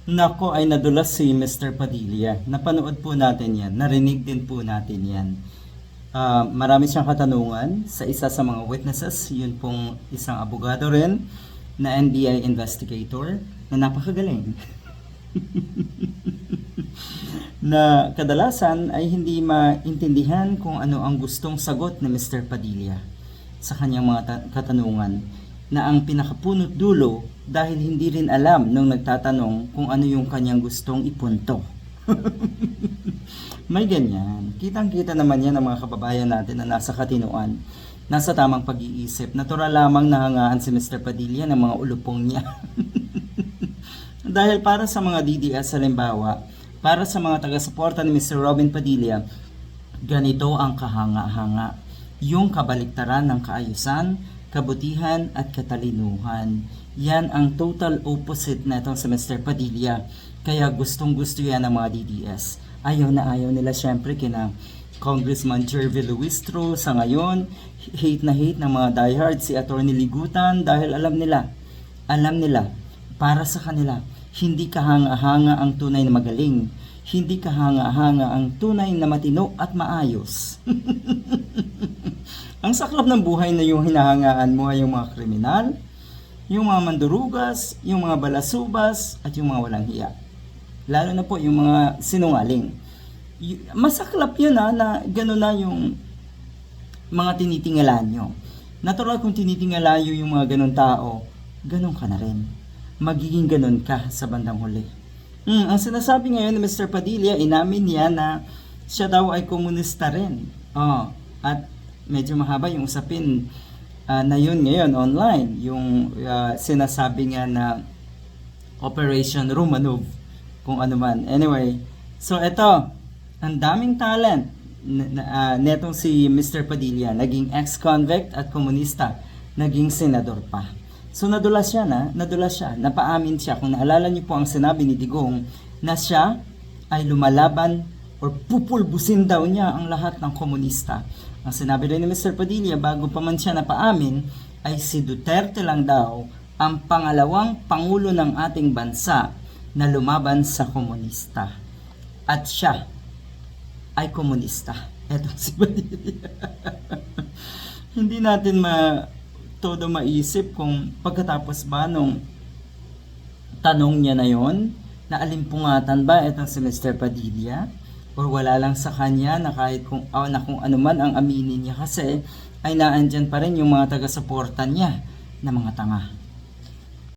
Nako ay nadulas si Mr. Padilla. Napanood po natin yan. Narinig din po natin yan. Marami siyang katanungan sa isa sa mga witnesses. Yun pong isang abogado rin na NBI investigator na napakagaling. Na kadalasan ay hindi maintindihan kung ano ang gustong sagot ni Mr. Padilla sa kanyang mga katanungan, na ang pinakapunot dulo dahil hindi rin alam nung nagtatanong kung ano yung kanyang gustong ipunto. May ganyan. Kitang-kita naman yan ng mga kababayan natin na nasa katinuan, nasa tamang pag-iisip. Natural lamang nahangaan si Mr. Padilla ng mga ulupong niya. Dahil para sa mga DDS halimbawa, para sa mga taga-suporta ni Mr. Robin Padilla, ganito ang kahanga-hanga. Yung kabaliktaran ng kaayusan, kabutihan at katalinuhan. Yan ang total opposite na itong si Mr. Padilla. Kaya gustong gusto yan ng mga DDS. Ayaw na ayaw nila syempre kina Congressman Jervy Luistro sa ngayon. Hate na hate ng mga diehard si Atty. Ligutan dahil alam nila, para sa kanila, hindi kahanga-hanga ang tunay na magaling. Hindi kahanga-hanga ang tunay na matino at maayos. Ang saklap ng buhay na yung hinahangaan mo ay yung mga kriminal, yung mga mandurugas, yung mga balasubas, at yung mga walang hiya. Lalo na po yung mga sinungaling. Masaklap yun na gano'n na yung mga tinitingalan nyo. Natural kung tinitingala nyo yung mga ganun tao, ganun ka na rin. Magiging ganun ka sa bandang huli. Ang sinasabi ngayon ni Mr. Padilla, inamin niya na siya daw ay komunista rin. At medyo mahaba yung usapin na yun ngayon online. Yung sinasabi nga na Operation Romanov, kung ano man. Anyway, so eto, ang daming talent netong si Mr. Padilla, naging ex-convict at komunista, naging senador pa. So nadulas siya napaamin siya. Kung naalala niyo po ang sinabi ni Digong na siya ay lumalaban or pupulbusin daw niya ang lahat ng komunista. Ang sinabi rin ni Mr. Padilla bago pa man siya napaamin ay si Duterte lang daw ang pangalawang pangulo ng ating bansa na lumaban sa komunista. At siya ay komunista. Eto si Padilla. Hindi natin todo maisip kung pagkatapos ba nung tanong niya na yon, na alimpungatan ba itong si Mr. Padilla, or wala lang sa kanya na kahit kung ano man ang aminin niya, kasi ay naandyan pa rin yung mga taga-suporta niya na mga tanga.